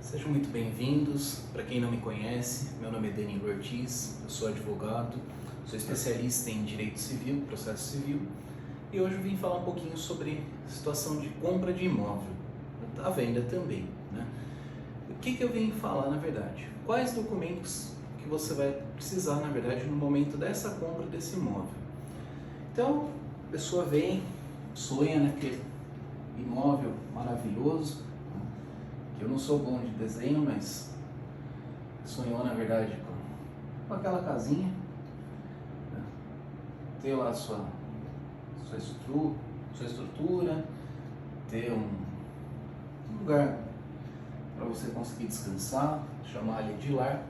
Sejam muito bem-vindos. Para quem não me conhece, meu nome é Danilo Ortiz, eu sou advogado, sou especialista em direito civil, processo civil, e hoje eu vim falar um pouquinho sobre a situação de compra de imóvel, a venda também, né? O que eu vim falar na verdade? Quais documentos que você vai precisar na verdade no momento dessa compra desse imóvel? Então, a pessoa vem, sonha naquele imóvel maravilhoso. Eu não sou bom de desenho, mas sonhou na verdade com aquela casinha, né? Ter lá sua estrutura, ter um lugar para você conseguir descansar, chamar ali de lar.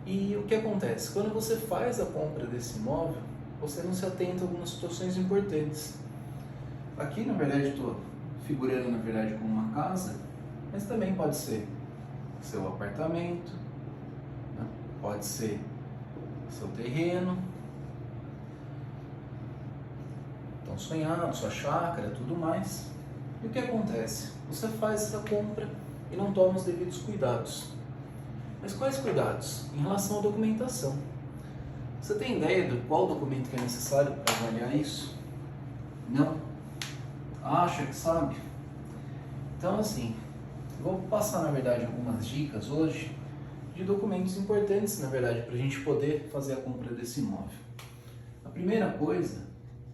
E o que acontece? Quando você faz a compra desse imóvel, você não se atenta a algumas situações importantes. Aqui na verdade estou figurando na verdade como uma casa, mas também pode ser seu apartamento, né? Pode ser seu terreno, tão sonhado, sua chácara, tudo mais. E o que acontece? Você faz essa compra e não toma os devidos cuidados. Mas quais cuidados? Em relação à documentação. Você tem ideia de qual documento que é necessário para avaliar isso? Não? Acha que sabe? Então assim, vou passar na verdade algumas dicas hoje de documentos importantes na verdade para a gente poder fazer a compra desse imóvel. A primeira coisa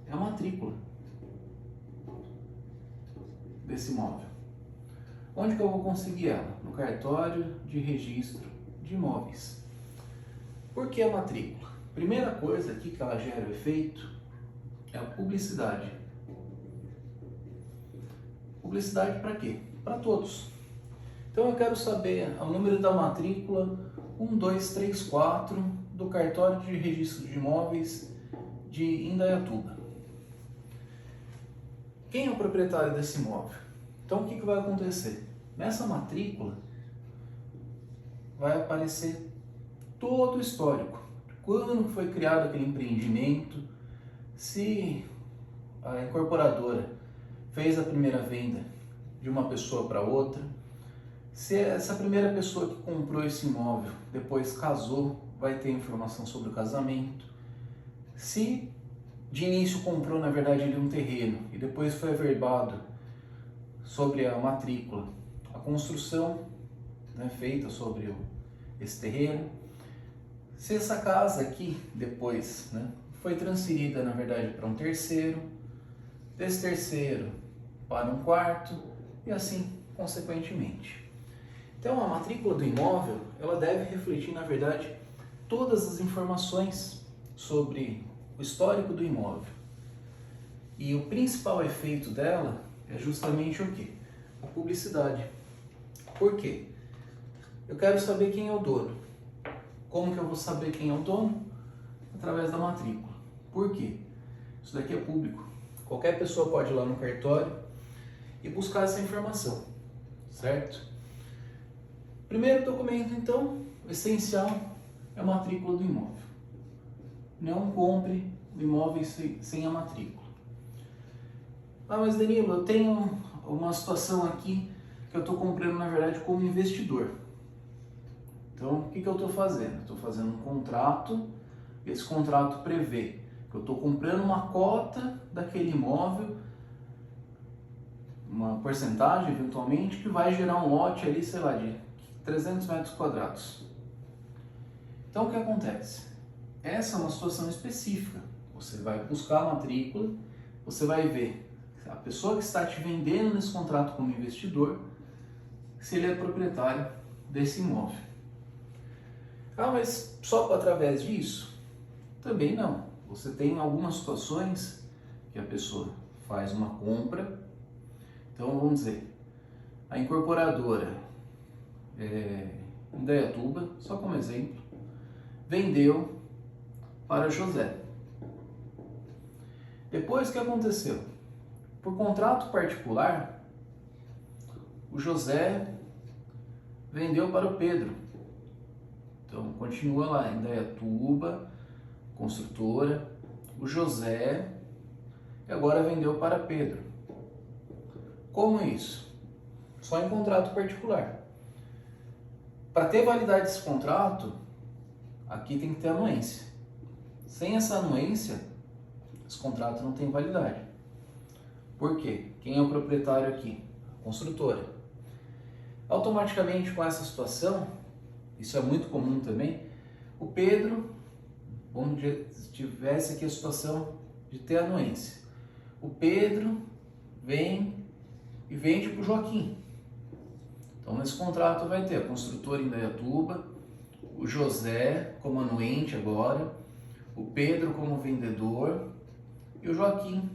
é a matrícula desse imóvel. Onde que eu vou conseguir ela? No cartório de registro de imóveis. Por que a matrícula? Primeira coisa aqui que ela gera o efeito é a publicidade. Publicidade para quê? Para todos. Então eu quero saber o número da matrícula 1234 do cartório de registro de imóveis de Indaiatuba. Quem é o proprietário desse imóvel? Então o que vai acontecer? Nessa matrícula vai aparecer todo o histórico. Quando foi criado aquele empreendimento, se a incorporadora fez a primeira venda de uma pessoa para outra, se essa primeira pessoa que comprou esse imóvel depois casou, vai ter informação sobre o casamento. Se de início comprou na verdade ali um terreno e depois foi averbado sobre a matrícula, a construção, né, feita sobre esse terreno. Se essa casa aqui depois, né, foi transferida na verdade para um terceiro, desse terceiro para um quarto e assim consequentemente. Então a matrícula do imóvel ela deve refletir na verdade todas as informações sobre o histórico do imóvel. E o principal efeito dela é justamente o quê? A publicidade. Por quê? Eu quero saber quem é o dono. Como que eu vou saber quem é o dono? Através da matrícula. Por quê? Isso daqui é público. Qualquer pessoa pode ir lá no cartório e buscar essa informação, certo? Primeiro documento, então, essencial é a matrícula do imóvel. Não compre o imóvel sem a matrícula. Ah, mas Danilo, eu tenho uma situação aqui que eu estou comprando, na verdade, como investidor. Então, o que eu estou fazendo? Estou fazendo um contrato, esse contrato prevê que eu estou comprando uma cota daquele imóvel, uma porcentagem, eventualmente, que vai gerar um lote ali, sei lá, de 300 metros quadrados. Então, o que acontece? Essa é uma situação específica. Você vai buscar a matrícula, você vai ver a pessoa que está te vendendo nesse contrato como investidor, se ele é proprietário desse imóvel. Ah, mas só através disso? Também não. Você tem algumas situações que a pessoa faz uma compra. Então, vamos dizer, a incorporadora Indaiatuba, só como exemplo, vendeu para José. Depois, o que aconteceu? Por contrato particular, o José vendeu para o Pedro. Então, continua lá, Indaiatuba, construtora, o José, e agora vendeu para Pedro. Como isso? Só em contrato particular. Para ter validade desse contrato, aqui tem que ter anuência. Sem essa anuência, esse contrato não tem validade. Por quê? Quem é o proprietário aqui? A construtora. Automaticamente com essa situação, isso é muito comum também, o Pedro, vamos dizer, se tivesse aqui a situação de ter anuência, o Pedro vem e vende para o Joaquim. Então nesse contrato vai ter a construtora em Indaiatuba, o José como anuente agora, o Pedro como vendedor e o Joaquim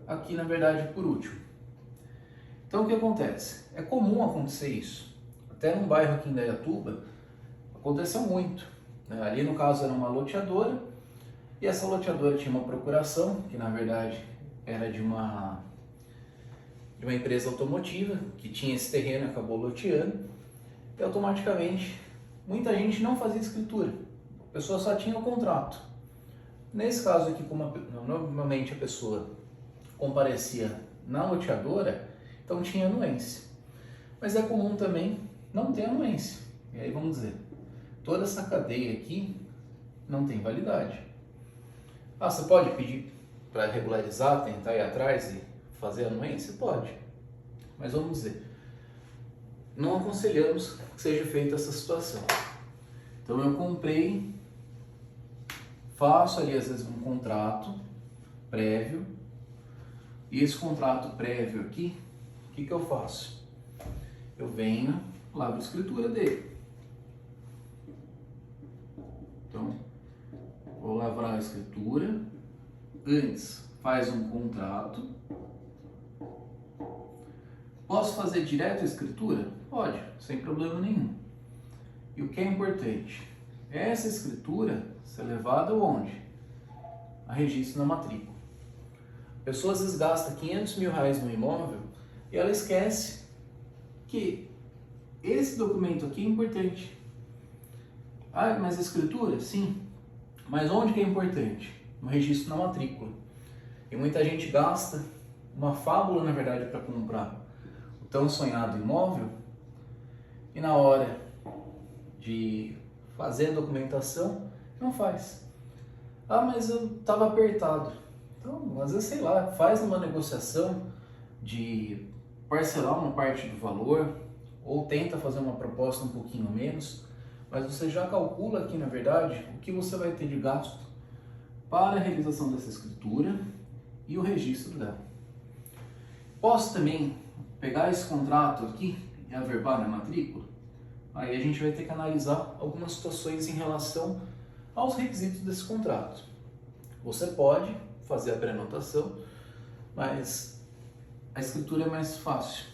aqui na verdade por último. Então o que acontece? É comum acontecer isso. Até num bairro aqui em Indaiatuba aconteceu muito. Ali no caso era uma loteadora e essa loteadora tinha uma procuração, que na verdade era de uma empresa automotiva que tinha esse terreno e acabou loteando, e automaticamente muita gente não fazia escritura, a pessoa só tinha o contrato. Nesse caso aqui, como normalmente a pessoa comparecia na loteadora, então tinha anuência. Mas é comum também não ter anuência. E aí vamos dizer, toda essa cadeia aqui não tem validade. Você pode pedir para regularizar, tentar ir atrás e fazer anuência? Pode. Mas vamos dizer, não aconselhamos que seja feita essa situação. Então eu comprei, faço ali às vezes um contrato prévio, e esse contrato prévio aqui, o que eu faço? Eu venho, lavro a escritura dele. Então, vou lavrar a escritura, antes faz um contrato. Posso fazer direto a escritura? Pode, sem problema nenhum. E o que é importante? Essa escritura ser levada onde? A registro na matrícula. A pessoa às vezes gasta 500 mil reais no imóvel e ela esquece que esse documento aqui é importante. Mas a escritura? Sim. Mas onde que é importante? No registro na matrícula. E muita gente gasta uma fábula, na verdade, para comprar o tão sonhado imóvel e na hora de fazer a documentação, não faz. Mas eu estava apertado. Então, às vezes, sei lá, faz uma negociação de parcelar uma parte do valor ou tenta fazer uma proposta um pouquinho menos, mas você já calcula aqui, na verdade, o que você vai ter de gasto para a realização dessa escritura e o registro dela. Posso também pegar esse contrato aqui e averbar na matrícula? Aí a gente vai ter que analisar algumas situações em relação aos requisitos desse contrato. Você pode fazer a pré-anotação, mas a escritura é mais fácil.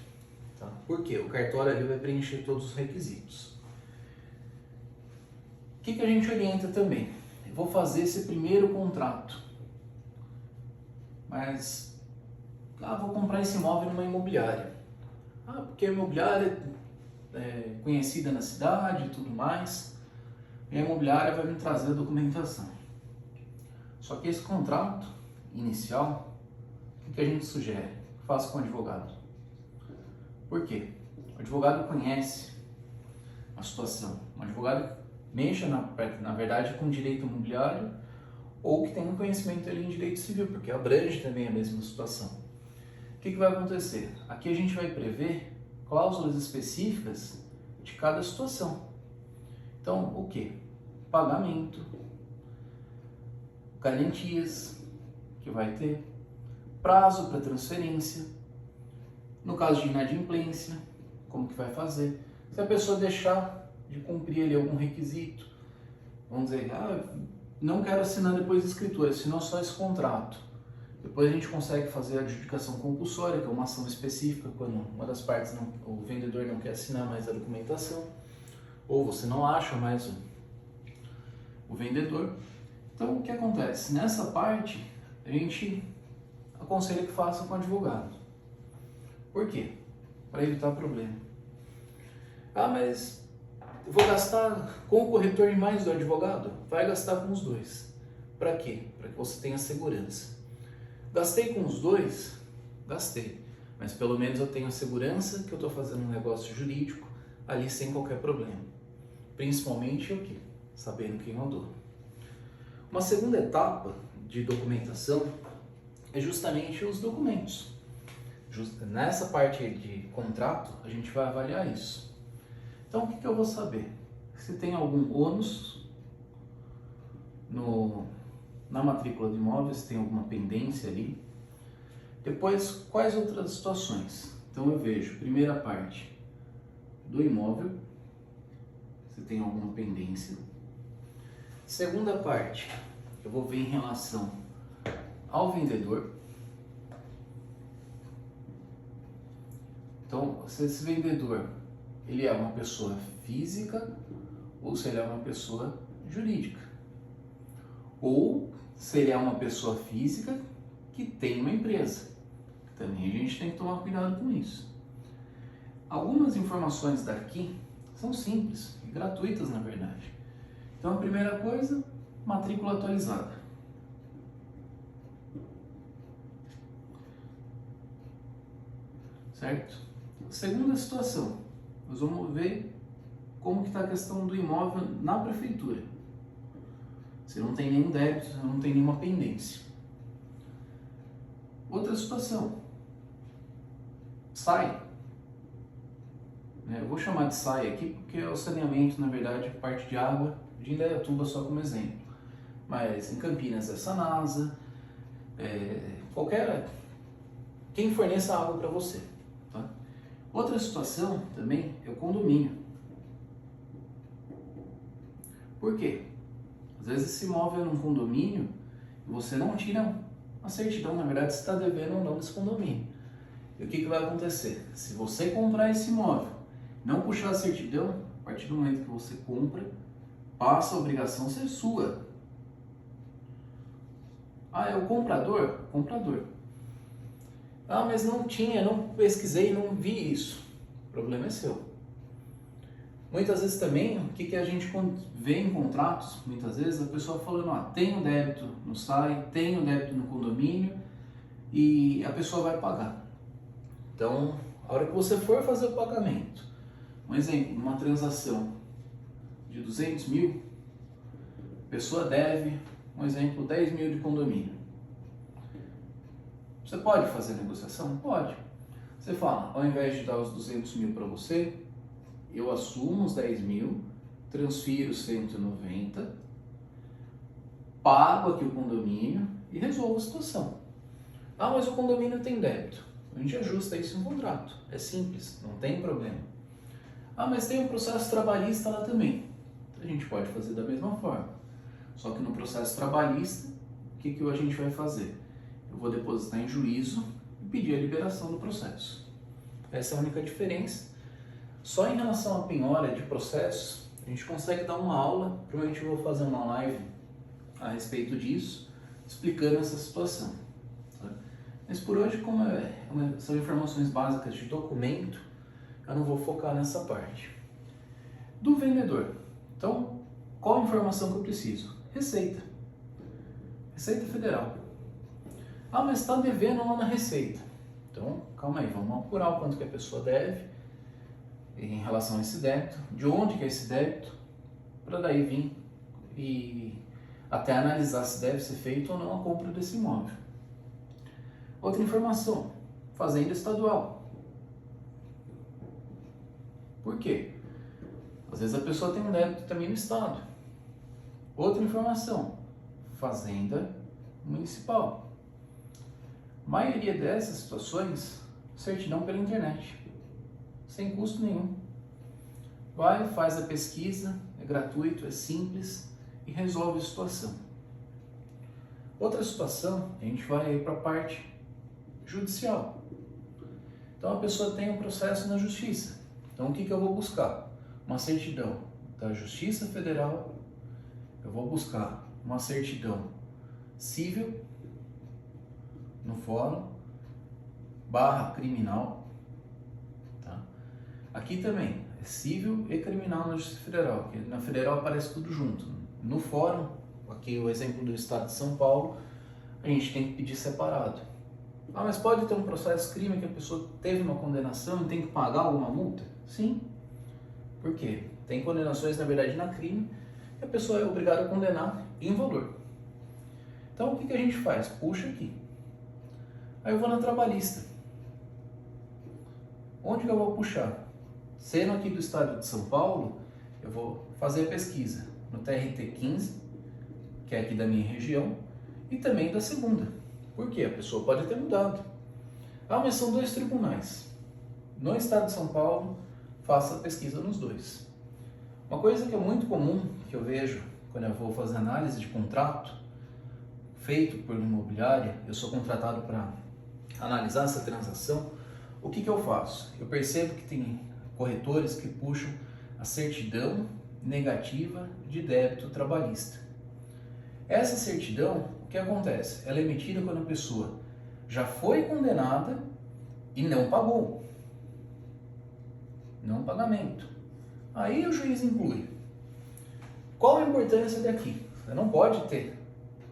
Tá? Por quê? O cartório ali vai preencher todos os requisitos. O que a gente orienta também? Eu vou fazer esse primeiro contrato, mas vou comprar esse imóvel numa imobiliária. Porque a imobiliária é conhecida na cidade e tudo mais, e a imobiliária vai me trazer a documentação. Só que esse contrato inicial, o que a gente sugere? Faça com o advogado. Por quê? O advogado conhece a situação. O advogado mexa, na verdade, com direito imobiliário ou que tenha um conhecimento ali em direito civil, porque abrange também a mesma situação. O que vai acontecer? Aqui a gente vai prever cláusulas específicas de cada situação. Então, o que? Pagamento, garantias que vai ter, prazo para transferência, no caso de inadimplência, como que vai fazer. Se a pessoa deixar de cumprir ali algum requisito, vamos dizer, não quero assinar depois da escritura, assinou só esse contrato. Depois a gente consegue fazer a adjudicação compulsória, que é uma ação específica, quando uma das partes, o vendedor não quer assinar mais a documentação, ou você não acha mais o vendedor. Então, o que acontece? Nessa parte, a gente aconselha que faça com o advogado. Por quê? Para evitar problema. Mas eu vou gastar com o corretor e mais do advogado? Vai gastar com os dois. Para quê? Para que você tenha segurança. Gastei com os dois? Gastei. Mas pelo menos eu tenho a segurança que eu estou fazendo um negócio jurídico ali sem qualquer problema. Principalmente o quê? Sabendo quem é o dono. Uma segunda etapa de documentação é justamente os documentos. Nessa parte de contrato, a gente vai avaliar isso. Então, o que eu vou saber? Se tem algum ônus na matrícula do imóvel, se tem alguma pendência ali. Depois, quais outras situações? Então, eu vejo, primeira parte do imóvel, se tem alguma pendência. Segunda parte, eu vou ver em relação ao vendedor. Então, se esse vendedor ele é uma pessoa física ou se ele é uma pessoa jurídica. Ou se ele é uma pessoa física que tem uma empresa. Também a gente tem que tomar cuidado com isso. Algumas informações daqui são simples e gratuitas, na verdade. Então, a primeira coisa, matrícula atualizada. Certo? Segunda situação, nós vamos ver como que está a questão do imóvel na prefeitura. Se não tem nenhum débito, se não tem nenhuma pendência. Outra situação, SAI. Eu vou chamar de SAI aqui porque é o saneamento, na verdade, parte de água de Indaiatuba, só como exemplo. Mas em Campinas é Sanasa, quem forneça água para você. Tá? Outra situação também é o condomínio. Por quê? Às vezes esse imóvel é num condomínio e você não tira a certidão, na verdade você está devendo ou não desse condomínio. E o que vai acontecer? Se você comprar esse imóvel, não puxar a certidão, a partir do momento que você compra, passa a obrigação a ser sua. Ah, é o comprador? Comprador. Ah, mas não tinha, não pesquisei, não vi isso. O problema é seu. Muitas vezes também, o que a gente vê em contratos, muitas vezes a pessoa falando, tenho débito no SAI, tenho débito no condomínio e a pessoa vai pagar. Então, a hora que você for fazer o pagamento, um exemplo, uma transação de 200 mil, a pessoa deve, um exemplo, 10 mil de condomínio. Você pode fazer negociação? Pode. Você fala, ao invés de dar os 200 mil para você, eu assumo os 10 mil, transfiro 190, pago aqui o condomínio e resolvo a situação. Ah, mas o condomínio tem débito. A gente ajusta isso em contrato. É simples, não tem problema. Ah, mas tem um processo trabalhista lá também. A gente pode fazer da mesma forma. Só que no processo trabalhista, o que a gente vai fazer? Eu vou depositar em juízo e pedir a liberação do processo. Essa é a única diferença. Só em relação à penhora de processos, a gente consegue dar uma aula, provavelmente eu vou fazer uma live a respeito disso, explicando essa situação. Tá? Mas por hoje, como são informações básicas de documento, eu não vou focar nessa parte. Do vendedor. Então, qual a informação que eu preciso? Receita. Receita Federal. Ah, mas está devendo lá na Receita. Então, calma aí, vamos apurar o quanto que a pessoa deve em relação a esse débito, de onde que é esse débito, para daí vir e até analisar se deve ser feito ou não a compra desse imóvel. Outra informação, Fazenda Estadual. Por quê? Às vezes a pessoa tem um débito também no Estado. Outra informação, Fazenda Municipal. A maioria dessas situações, certidão pela internet, sem custo nenhum. Vai, faz a pesquisa, é gratuito, é simples e resolve a situação. Outra situação, a gente vai para a parte judicial. Então a pessoa tem um processo na justiça. Então o que eu vou buscar? Uma certidão da Justiça Federal, eu vou buscar uma certidão civil no fórum, /criminal, tá? Aqui também é civil e criminal na Justiça Federal, porque na Federal aparece tudo junto. No fórum, aqui o exemplo do Estado de São Paulo, a gente tem que pedir separado. Ah, mas pode ter um processo crime que a pessoa teve uma condenação e tem que pagar alguma multa? Sim. Por quê? Tem condenações, na verdade, na crime, e a pessoa é obrigada a condenar em valor. Então, o que a gente faz? Puxa aqui. Aí eu vou na trabalhista. Onde que eu vou puxar? Sendo aqui do estado de São Paulo, eu vou fazer a pesquisa no TRT 15, que é aqui da minha região, e também da segunda. Por quê? A pessoa pode ter mudado. Ah, mas são 2 tribunais. No estado de São Paulo, faça a pesquisa nos 2. Uma coisa que é muito comum, que eu vejo quando eu vou fazer análise de contrato, feito por imobiliária, eu sou contratado para analisar essa transação, o que eu faço? Eu percebo que tem corretores que puxam a certidão negativa de débito trabalhista. Essa certidão, o que acontece? Ela é emitida quando a pessoa já foi condenada e não pagou. Não pagamento. Aí o juiz inclui. Qual a importância daqui? Você não pode ter.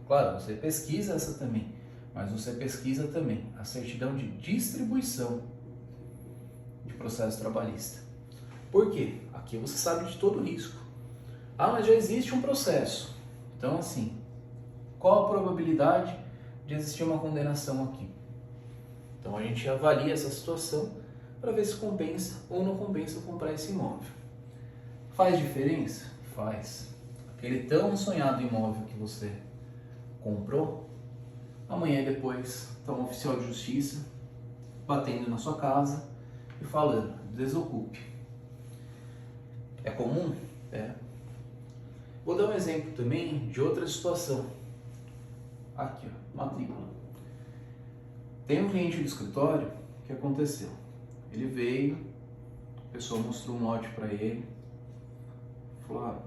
Claro, você pesquisa essa também, mas você pesquisa também a certidão de distribuição de processo trabalhista. Por quê? Aqui você sabe de todo o risco. Ah, mas já existe um processo. Então, assim, qual a probabilidade de existir uma condenação aqui? Então, a gente avalia essa situação para ver se compensa ou não compensa comprar esse imóvel. Faz diferença? Faz. Aquele tão sonhado imóvel que você comprou, amanhã e depois está um oficial de justiça batendo na sua casa e falando, desocupe. É comum? É. Vou dar um exemplo também de outra situação. Aqui, ó, matrícula. Tem um cliente do escritório que aconteceu. Ele veio, a pessoa mostrou um lote para ele, falou, ah,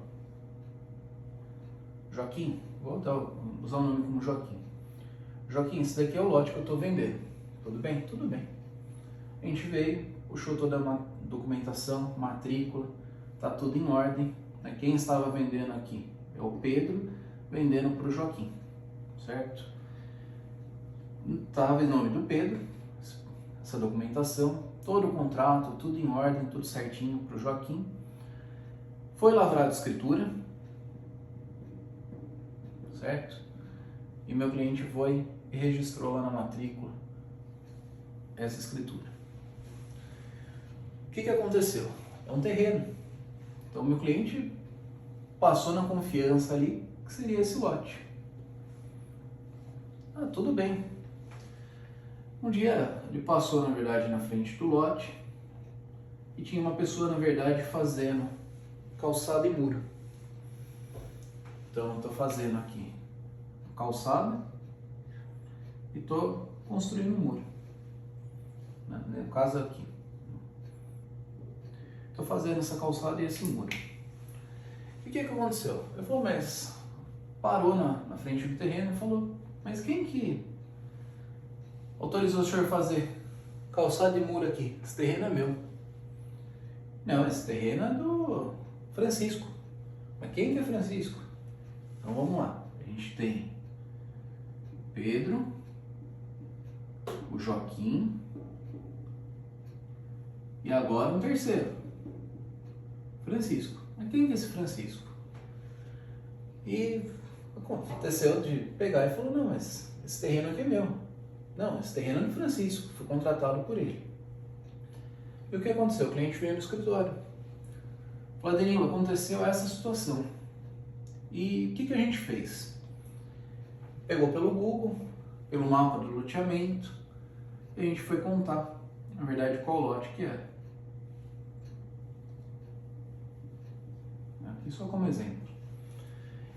Joaquim, vou usar o nome como Joaquim. Joaquim, esse daqui é o lote que eu estou vendendo. Tudo bem? Tudo bem. A gente veio, puxou toda a documentação, matrícula, tá tudo em ordem. Quem estava vendendo aqui é o Pedro, vendendo para o Joaquim, certo? Estava em nome do Pedro, essa documentação, todo o contrato, tudo em ordem, tudo certinho para o Joaquim. Foi lavrado escritura, certo? E meu cliente foi e registrou lá na matrícula essa escritura. O que aconteceu? É um terreno. Então meu cliente passou na confiança ali que seria esse lote. Ah, tudo bem. Um dia ele passou, na verdade, na frente do lote e tinha uma pessoa, na verdade, fazendo calçada e muro. Então eu estou fazendo aqui calçada e estou construindo um muro. No caso aqui. Estou fazendo essa calçada e esse muro. E o que aconteceu? Ele falou, mas parou na frente do terreno e falou, mas quem que autorizou o senhor fazer calçada e muro aqui? Esse terreno é meu. Não, esse terreno é do Francisco. Mas quem que é Francisco? Então vamos lá. A gente tem o Pedro, o Joaquim e agora um terceiro, Francisco. Mas quem que é esse Francisco? E aconteceu de pegar e falou, não, mas esse terreno aqui é meu. Não, esse terreno é do Francisco, fui contratado por ele. E o que aconteceu? O cliente veio no escritório. Falou, Danilo, aconteceu essa situação. E o que a gente fez? Pegou pelo Google, pelo mapa do loteamento, e a gente foi contar, na verdade, qual lote que era. Aqui só como exemplo.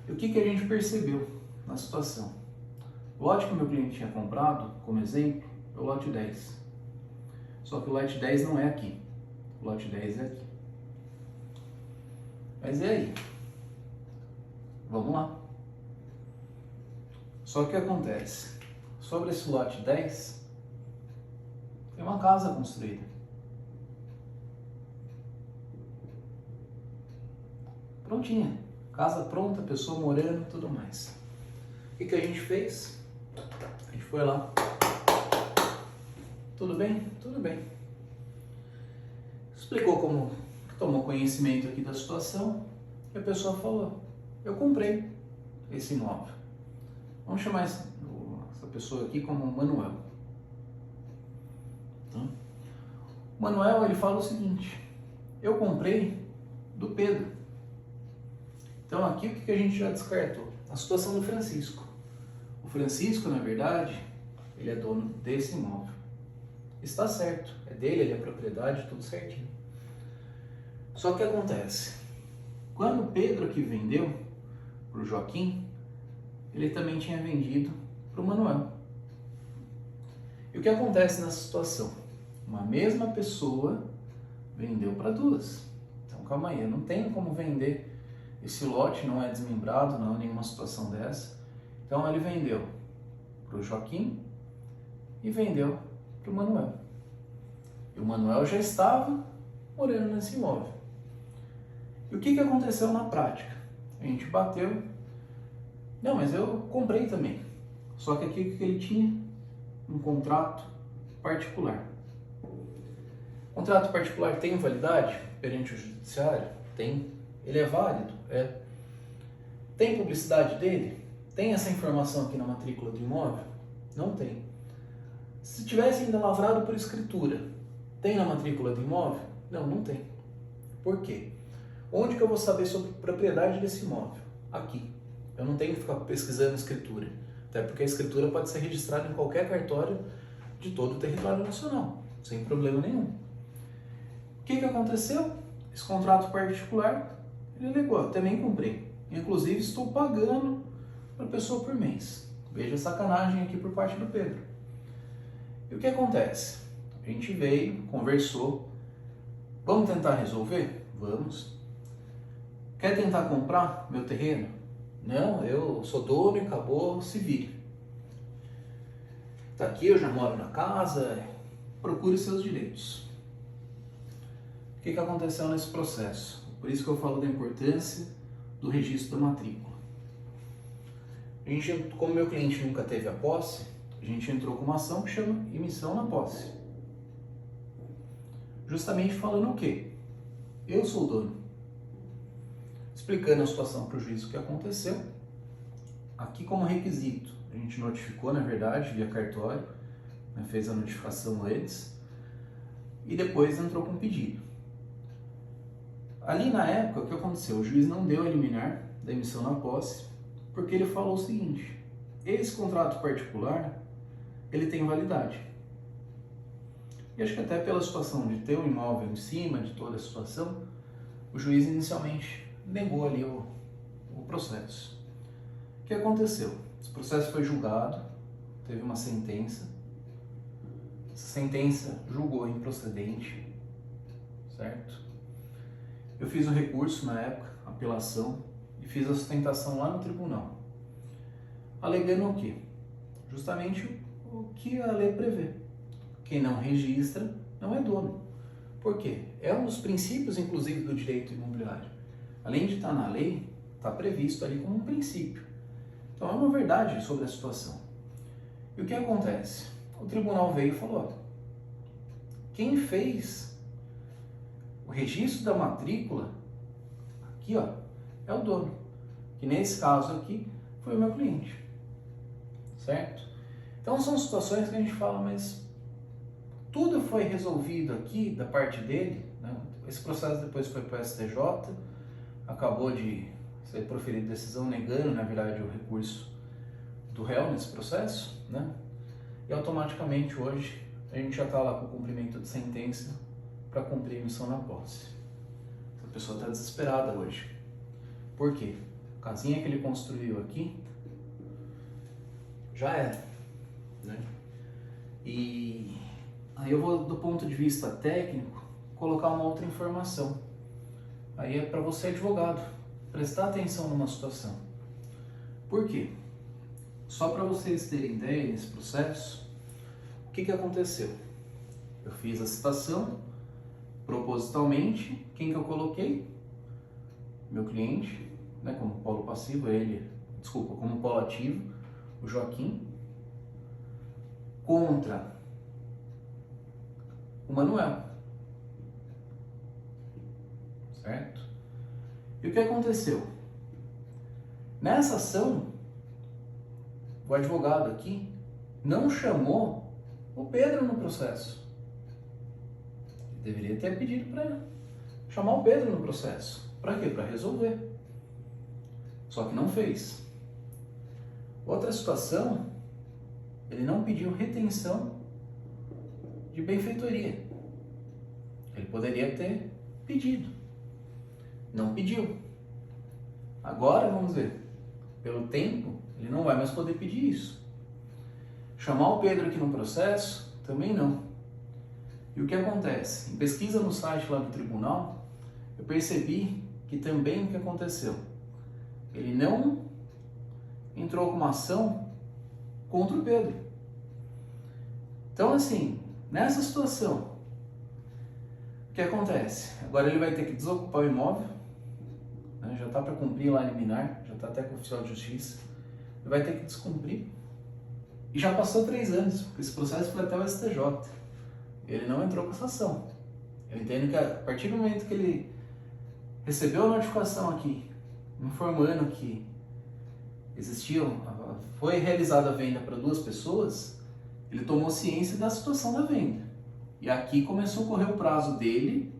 E o que a gente percebeu na situação? O lote que o meu cliente tinha comprado, como exemplo, é o lote 10. Só que o lote 10 não é aqui. O lote 10 é aqui. Mas e aí? Vamos lá. Só que o que acontece? Sobre esse lote 10, tem uma casa construída. Prontinha. Casa pronta, pessoa morando, tudo mais. O que a gente fez? A gente foi lá. Tudo bem? Tudo bem. Explicou como tomou conhecimento aqui da situação e a pessoa falou: eu comprei esse imóvel. Vamos chamar essa pessoa aqui como Manuel. Então, o Manuel, ele fala o seguinte: eu comprei do Pedro. Então aqui o que a gente já descartou? A situação do Francisco. O Francisco, na verdade, ele é dono desse imóvel. Está certo, é dele, ele é propriedade, tudo certinho. Só que acontece, quando o Pedro aqui vendeu para o Joaquim, ele também tinha vendido para o Manuel. E o que acontece nessa situação? Uma mesma pessoa vendeu para duas. Então calma aí, eu não tenho como vender esse lote, não é desmembrado, não é nenhuma situação dessa. Então ele vendeu para o Joaquim e vendeu para o Manuel. E o Manuel já estava morando nesse imóvel. E o que aconteceu na prática? A gente bateu. Não, mas eu comprei também. Só que aqui que ele tinha um contrato particular. O contrato particular tem validade perante o judiciário? Tem. Ele é válido? É. Tem publicidade dele? Tem essa informação aqui na matrícula do imóvel? Não tem. Se tivesse ainda lavrado por escritura, tem na matrícula do imóvel? Não, não tem. Por quê? Onde que eu vou saber sobre a propriedade desse imóvel? Aqui. Eu não tenho que ficar pesquisando escritura. Até porque a escritura pode ser registrada em qualquer cartório de todo o território nacional, sem problema nenhum. O que aconteceu? Esse contrato particular, ele alegou: eu também comprei. Inclusive estou pagando para a pessoa por mês. Veja a sacanagem aqui por parte do Pedro. E o que acontece? A gente veio, conversou. Vamos tentar resolver? Vamos. Quer tentar comprar meu terreno? Não, eu sou dono e acabou, se vire. Tá aqui, eu já moro na casa, procure seus direitos. O que aconteceu nesse processo? Por isso que eu falo da importância do registro da matrícula. A gente, como meu cliente nunca teve a posse, a gente entrou com uma ação que chama emissão na posse. Justamente falando o quê? Eu sou o dono. Explicando a situação para o juiz o que aconteceu. Aqui como requisito, a gente notificou, na verdade, via cartório, né, fez a notificação antes e depois entrou com pedido. Ali na época, o que aconteceu? O juiz não deu a liminar da emissão na posse, porque ele falou o seguinte: esse contrato particular, ele tem validade. E acho que até pela situação de ter um imóvel em cima de toda a situação, o juiz inicialmente negou ali o processo. O que aconteceu? Esse processo foi julgado, teve uma sentença. Essa sentença julgou improcedente, certo? Eu fiz o recurso na época, apelação, e fiz a sustentação lá no tribunal. Alegando o quê? Justamente o que a lei prevê. Quem não registra não é dono. Por quê? É um dos princípios, inclusive, do direito imobiliário. Além de estar na lei, está previsto ali como um princípio. Então é uma verdade sobre a situação. E o que acontece? O tribunal veio e falou: quem fez o registro da matrícula, aqui ó, é o dono. Que nesse caso aqui foi o meu cliente. Certo? Então são situações que a gente fala, mas tudo foi resolvido aqui da parte dele, né? Esse processo depois foi para o STJ, acabou de ser proferida decisão negando, na verdade, o recurso do réu nesse processo, né? E automaticamente hoje a gente já está lá com o cumprimento de sentença para cumprir a emissão na posse. A pessoa está desesperada hoje. Por quê? A casinha que ele construiu aqui já era, né? E aí eu vou, do ponto de vista técnico, colocar uma outra informação. Aí é para você, advogado, prestar atenção numa situação. Por quê? Só para vocês terem ideia nesse processo, o que aconteceu? Eu fiz a citação, propositalmente, quem que eu coloquei? Meu cliente, né, como polo passivo, como polo ativo, o Joaquim, contra o Manuel. certo? E o que aconteceu? Nessa ação, o advogado aqui não chamou o Pedro no processo. Ele deveria ter pedido para chamar o Pedro no processo. Para quê? Para resolver. Só que não fez. Outra situação, ele não pediu retenção de benfeitoria. Ele poderia ter pedido. Não pediu. Agora, vamos ver, pelo tempo, ele não vai mais poder pedir isso. Chamar o Pedro aqui no processo, também não. E o que acontece? Em pesquisa no site lá do tribunal, eu percebi que também o que aconteceu? Ele não entrou com uma ação contra o Pedro. Então, assim, nessa situação, o que acontece? Agora ele vai ter que desocupar o imóvel, né? Já está para cumprir lá a liminar, já está até com o oficial de justiça, ele vai ter que descumprir. E já passou 3 anos, porque esse processo foi até o STJ. Ele não entrou com essa ação. Eu entendo que a partir do momento que ele recebeu a notificação aqui, informando que foi realizada a venda para 2 pessoas, ele tomou ciência da situação da venda. E aqui começou a correr o prazo dele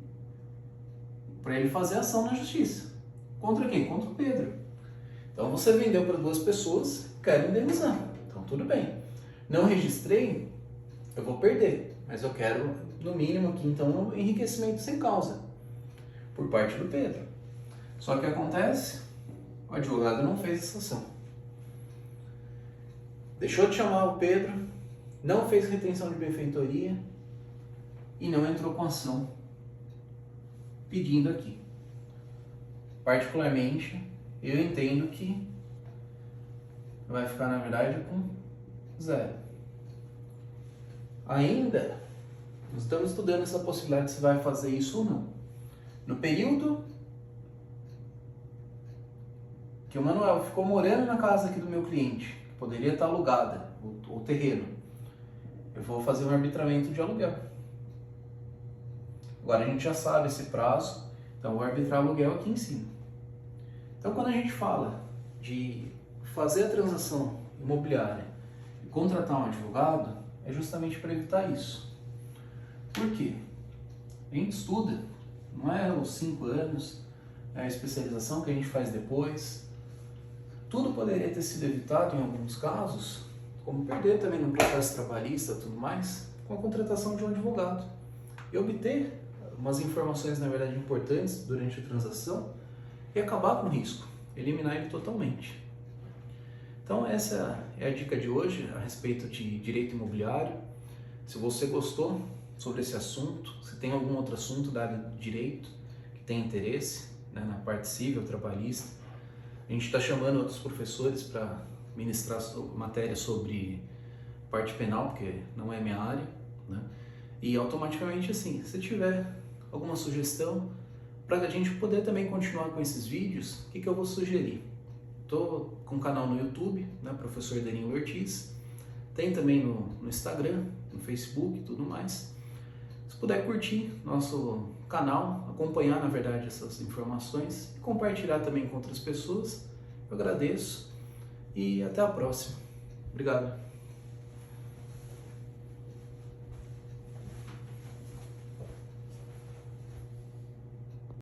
para ele fazer ação na justiça. Contra quem? Contra o Pedro. Então você vendeu para 2 pessoas, quero indenizar. Então tudo bem. Não registrei, eu vou perder. Mas eu quero, no mínimo aqui, então, um enriquecimento sem causa. Por parte do Pedro. Só que acontece, o advogado não fez essa ação. Deixou de chamar o Pedro, não fez retenção de benfeitoria e não entrou com ação pedindo aqui. Particularmente, eu entendo que vai ficar, na verdade, com 0. Ainda, nós estamos estudando essa possibilidade se vai fazer isso ou não. No período que o Manuel ficou morando na casa aqui do meu cliente, que poderia estar alugada, o terreno, eu vou fazer um arbitramento de aluguel. Agora a gente já sabe esse prazo, então eu vou arbitrar aluguel aqui em cima. Então quando a gente fala de fazer a transação imobiliária e contratar um advogado, é justamente para evitar isso. Por quê? A gente estuda, não é os 5 anos, é a especialização que a gente faz depois. Tudo poderia ter sido evitado em alguns casos, como perder também no processo trabalhista e tudo mais, com a contratação de um advogado. E obter umas informações, na verdade, importantes durante a transação e acabar com o risco, eliminar ele totalmente. Então essa é a dica de hoje a respeito de direito imobiliário. Se você gostou sobre esse assunto, se tem algum outro assunto da área de direito que tem interesse, né, na parte civil, trabalhista, a gente está chamando outros professores para ministrar matéria sobre parte penal, porque não é minha área, né? E automaticamente, assim, se tiver alguma sugestão para a gente poder também continuar com esses vídeos, o que eu vou sugerir? Estou com um canal no YouTube, né, Professor Danilo Ortiz, tem também no Instagram, no Facebook e tudo mais. Se puder curtir nosso canal, acompanhar, na verdade, essas informações e compartilhar também com outras pessoas, eu agradeço e até a próxima. Obrigado.